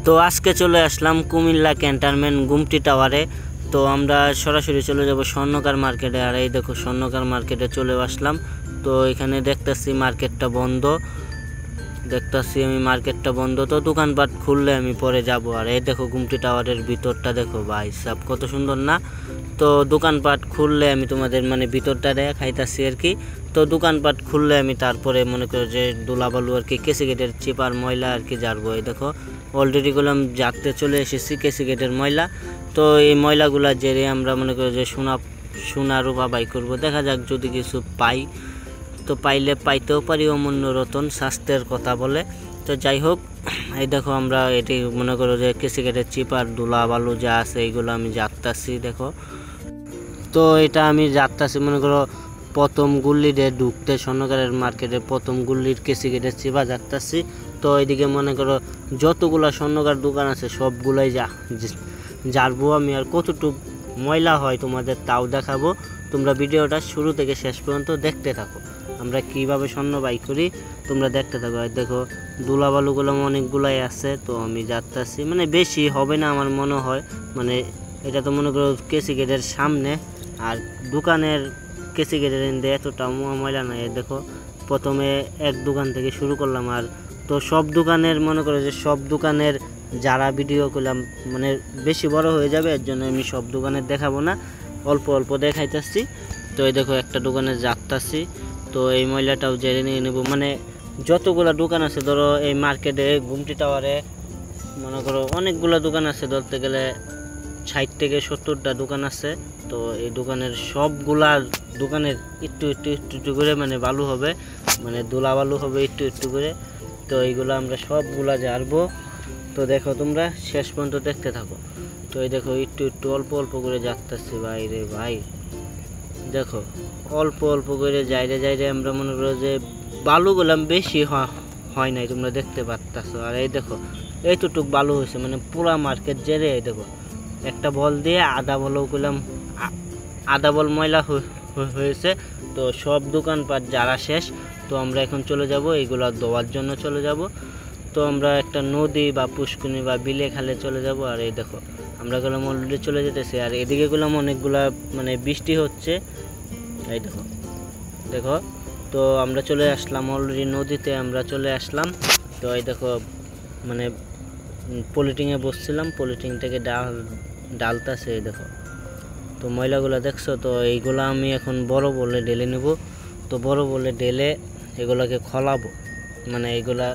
তো আজকে চলে আসলাম কুমিল্লা ক্যান্টনমেন্ট গুমটি টাওয়ারে। তো আমরা সরাসরি চলে যাব স্বর্ণকার মার্কেটে। আর এই দেখো স্বর্ণকার মার্কেটে চলে আসলাম। তো এখানে দেখতেছি মার্কেটটা বন্ধ, আমি মার্কেটটা বন্ধ। তো দোকানপাট খুললে আমি পরে যাব। আর এই দেখো গুমটি টাওয়ারের ভিতরটা দেখো ভাই সাব কত সুন্দর না। তো দোকানপাট খুললে আমি তোমাদের ভিতরটা দেখাইতাছি আর কি। তো দোকানপাট খুললে আমি তারপরে মনে করো যে ধুলাবালু আর কি কেসি গেটের চিপার ময়লা আর কি ঝাড়বো। এই দেখো অলরেডি গুলো আমি ঝাড়তে চলে এসেছি কেসি গেটের ময়লা। তো এই ময়লাগুলা জেরে আমরা মনে করো যে সোনা রূপা বাই করবো। দেখা যাক যদি কিছু পাই, তো পাইলে পাইতেও পারি অমূল্য রতন, স্বাস্থ্যের কথা বলে। তো যাই হোক, এই দেখো আমরা এটি মনে করো যে কেসি গেটের চিপার ধুলা বালু যা আছে এইগুলো আমি যাত্তাছি দেখো। তো এটা আমি যাত্তাছি মনে করো প্রথম গুল্লিতে ঢুকতে স্বর্ণকারের মার্কেটে প্রথম গুল্লির কেসি গেটের চিপা যাত্তাছি। তো এদিকে মনে করো যতগুলা স্বর্ণকার দোকান আছে সবগুলাই ঝাড়বো আমি। আর কতটুকু ময়লা হয় তোমাদের তাও দেখাবো। তোমরা ভিডিওটা শুরু থেকে শেষ পর্যন্ত দেখতে থাকো, আমরা কিভাবে স্বর্ণ বাই করি তোমরা দেখতে থাকো। আর দেখো ধুলাবালুগুলো অনেকগুলাই আছে। তো আমি যাত্তাছি, বেশি হবে না আমার মনে হয়। এটা তো মনে করো কেসি গেটের সামনে, আর দোকানের কেসি গেটের এনে এতটা ময়লা নাই। দেখো প্রথমে এক দোকান থেকে শুরু করলাম। আর তো সব দোকানের মনে করো যে সব দোকানের যারা ভিডিও করলাম বেশি বড় হয়ে যাবে, এর জন্য আমি সব দোকানের দেখাবো না, অল্প অল্প দেখাইতেছি। তো এই দেখো একটা দোকানে যাত্তাছি। তো এই ময়লাটাও জেরে নিয়ে নেবো। যতগুলা দোকান আছে ধরো এই মার্কেটে গুমটি টাওয়ারে মনে করো অনেকগুলো দোকান আছে, ধরতে গেলে 60 থেকে 70টা দোকান আছে। তো এই দোকানের সবগুলা দোকানের একটু একটু একটু একটু করে বালু হবে, ধুলা বালু হবে একটু একটু করে। তো এইগুলো আমরা সবগুলা ঝাড়বো। তো দেখো তোমরা শেষ পর্যন্ত দেখতে থাকো। তো এই দেখো একটু একটু অল্প অল্প করে যাত্তাছি ভাই রে ভাই। দেখো অল্প অল্প করে যাইরে আমরা মনে করো যে বালুগুলো বেশি হয় নাই, তোমরা দেখতে পারতাছো। আর এই দেখো এইটুক বালু হয়েছে, পুরা মার্কেট জেরে। এই দেখো একটা বল দিয়ে আধা বল ময়লা হয়েছে। তো সব দোকানপাট যারা শেষ। তো আমরা এখন চলে যাব এইগুলা ধোয়ার জন্য চলে যাব। তো আমরা একটা নদী বা পুষ্করণী বা বিলে খালে চলে যাব। আর এই দেখো আমরা গেলাম অলরেডি চলে যেতেছি। আর এদিকে গেলাম অনেকগুলা বৃষ্টি হচ্ছে। এই দেখো দেখো তো আমরা চলে আসলাম অলরেডি নদীতে আমরা চলে আসলাম। তো এই দেখো পলিটিংয়ে বসছিলাম, পলিটিং থেকে ডালতাছে। এই দেখো তো ময়লাগুলো দেখছো। তো এইগুলো আমি এখন বড় বলে ঢেলে নেব। তো বড় বলে ঢেলে এগুলাকে খোলাবো, এইগুলা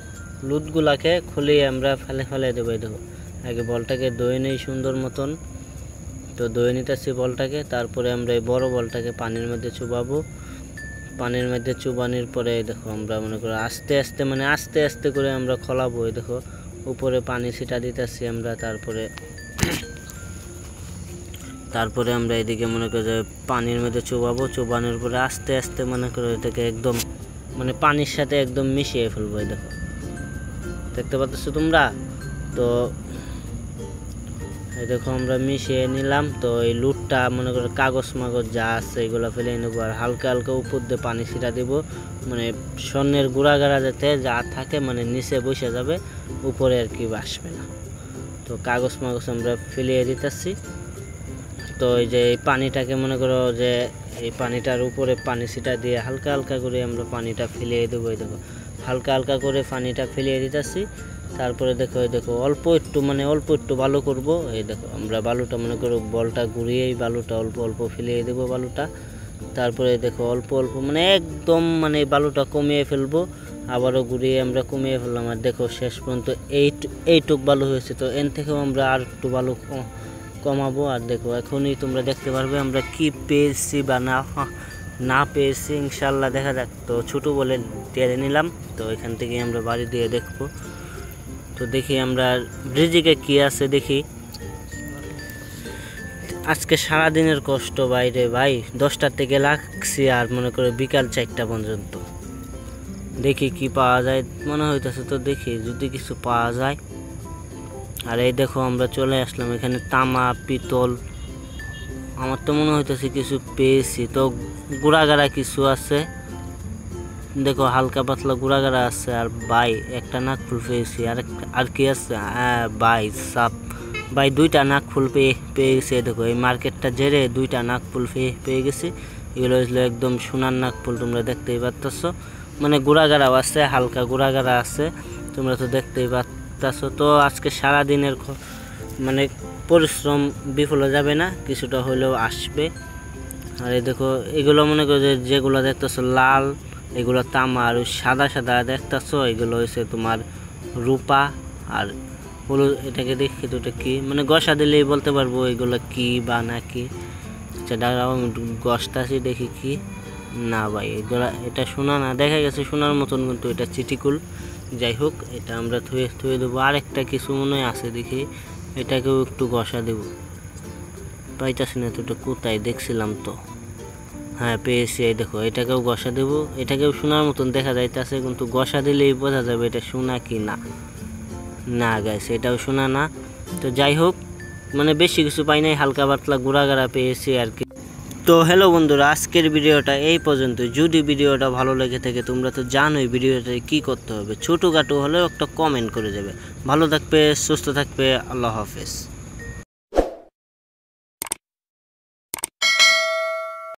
লুটগুলাকে খুলিয়ে আমরা ফেলে দেবো। এই দেখো আগে বলটাকে ধুয়ে নেই সুন্দর মতন। তো ধুয়ে নিতেছি বলটাকে, তারপরে আমরা এই বড় বলটাকে পানির মধ্যে চুবাবো। পানির মধ্যে চুবানির পরে দেখো আমরা মনে করো আস্তে আস্তে আস্তে আস্তে করে আমরা খোলাবো। এই দেখো উপরে পানি ছিটা দিতেছি আমরা। তারপরে আমরা এদিকে মনে করো যে পানির মধ্যে চুবাবো। চুবানোর পরে আস্তে আস্তে মনে করো এটাকে একদম পানির সাথে একদম মিশিয়ে ফেলবো। এই দেখো দেখতে পাচ্ছ তোমরা। তো এই দেখো আমরা মিশিয়ে নিলাম। তো এই লুটটা মনে করো কাগজ মাগজ যা আছে এগুলো ফেলে নেবো। আর হালকা হালকা উপর দিয়ে পানি ছিটা দেবো, স্বর্ণের গুঁড়াগাড়া যাতে যা থাকে নিচে বসে যাবে, উপরে আর কি বাসবে না। তো কাগজ মাগজ আমরা ফেলিয়ে দিতেছি। তো এই যে এই পানিটাকে মনে করো যে এই পানিটার উপরে পানি ছিটা দিয়ে হালকা হালকা করে আমরা পানিটা ফেলিয়ে দেবো। এই দেখো হালকা হালকা করে পানিটা ফেলিয়ে দিতেছি। তারপরে দেখো এই দেখো অল্প একটু বালু করব। এই দেখো আমরা বালুটা মনে করো বলটা ঘুরিয়েই বালুটা অল্প অল্প ফেলিয়ে দেবো বালুটা। তারপরে দেখো অল্প অল্প একদম বালুটা কমিয়ে ফেলবো, আবারও ঘুরিয়ে আমরা কমিয়ে ফেললাম। আর দেখো শেষ পর্যন্ত এইটুক বালু হয়েছে। তো এর থেকেও আমরা আর একটু বালু কমাবো। আর দেখো এখনই তোমরা দেখতে পারবে আমরা কি পেয়েছি বা না পেয়েছি, ইনশাল্লাহ দেখা যাক। তো ছোটো বলে টেনে নিলাম। তো এখান থেকে আমরা বাড়ি দিয়ে দেখবো। তো দেখি আমরা ব্রিজিকে কি আছে দেখি। আজকে সারাদিনের কষ্ট বাইরে ভাই, 10টা থেকে লাগছি আর মনে করে বিকাল 4টা পর্যন্ত। দেখি কি পাওয়া যায়, মনে হইতেছে। তো দেখি যদি কিছু পাওয়া যায়। আর এই দেখো আমরা চলে আসলাম এখানে তামা পিতল, আমার তো মনে হইতেছে কিছু পেয়েছি। তো গুড়াগাড়া কিছু আছে। দেখো হালকা পাতলা গুড়াগাড়া আছে। আর বাই একটা নাক ফুল পেয়েছি, আর কি আছে, বাই সাপ ভাই 2টা নাক ফুল পেয়ে গেছে। দেখো এই মার্কেটটা জেরে 2টা নাক ফুল পেয়ে গেছি। এগুলো হইলো একদম সোনার নাক ফুল, তোমরা দেখতেই পাচ্ছ। মানে গুড়াগাড়াও আছে, হালকা গুড়াগাড়া আছে, তোমরা তো দেখতেই পাচ্ছ। তো আজকে সারাদিনের মানে পরিশ্রম বিফল যাবে না, কিছুটা হলেও আসবে। আর এই দেখো এগুলো মনে করো যেগুলো দেখতেছো লাল, এগুলো তামা। আর সাদা সাদা দেখতেছো এগুলো হচ্ছে তোমার রূপা আর হলুদ। এটাকে দেখি তো এটা কি, মানে গসা দিলেই বলতে পারবো এগুলো কি বা না কি। সেটা গসটাছি দেখি কি না ভাই, এগুলা এটা সোনা না, দেখা গেছে সোনার মতন, কিন্তু এটা চিটিকুল। যাই হোক, এটা আমরা থুয়ে দেবো। আরেকটা কিছু মনে হয় আছে দেখি, এটাকেও একটু গসা দেব। পাইতাছি না তো, এটা কোথায় দেখছিলাম তো, হ্যাঁ পেয়েছি। এই দেখো এটাকেও গসা দেবো। এটাকেও সোনার মতন দেখা যাইতেছে, কিন্তু গসা দিলেই বোঝা যাবে এটা সোনা কি না। না গাইছে, এটাও সোনা না। তো যাই হোক, মানে বেশি কিছু পাই নাই, হালকা পাতলা গুড়াগাড়া পেয়েছি আর কি। তো হ্যালো বন্ধুরা, আজকের ভিডিওটা এই পর্যন্ত। যদি ভিডিওটা ভালো লেগে থাকে, তোমরা তো জানোই ভিডিওটা কি করতে হবে, ছোটোখাটো হলেও একটা কমেন্ট করে যাবে। ভালো থাকবে, সুস্থ থাকবে, আল্লাহ হাফেজ।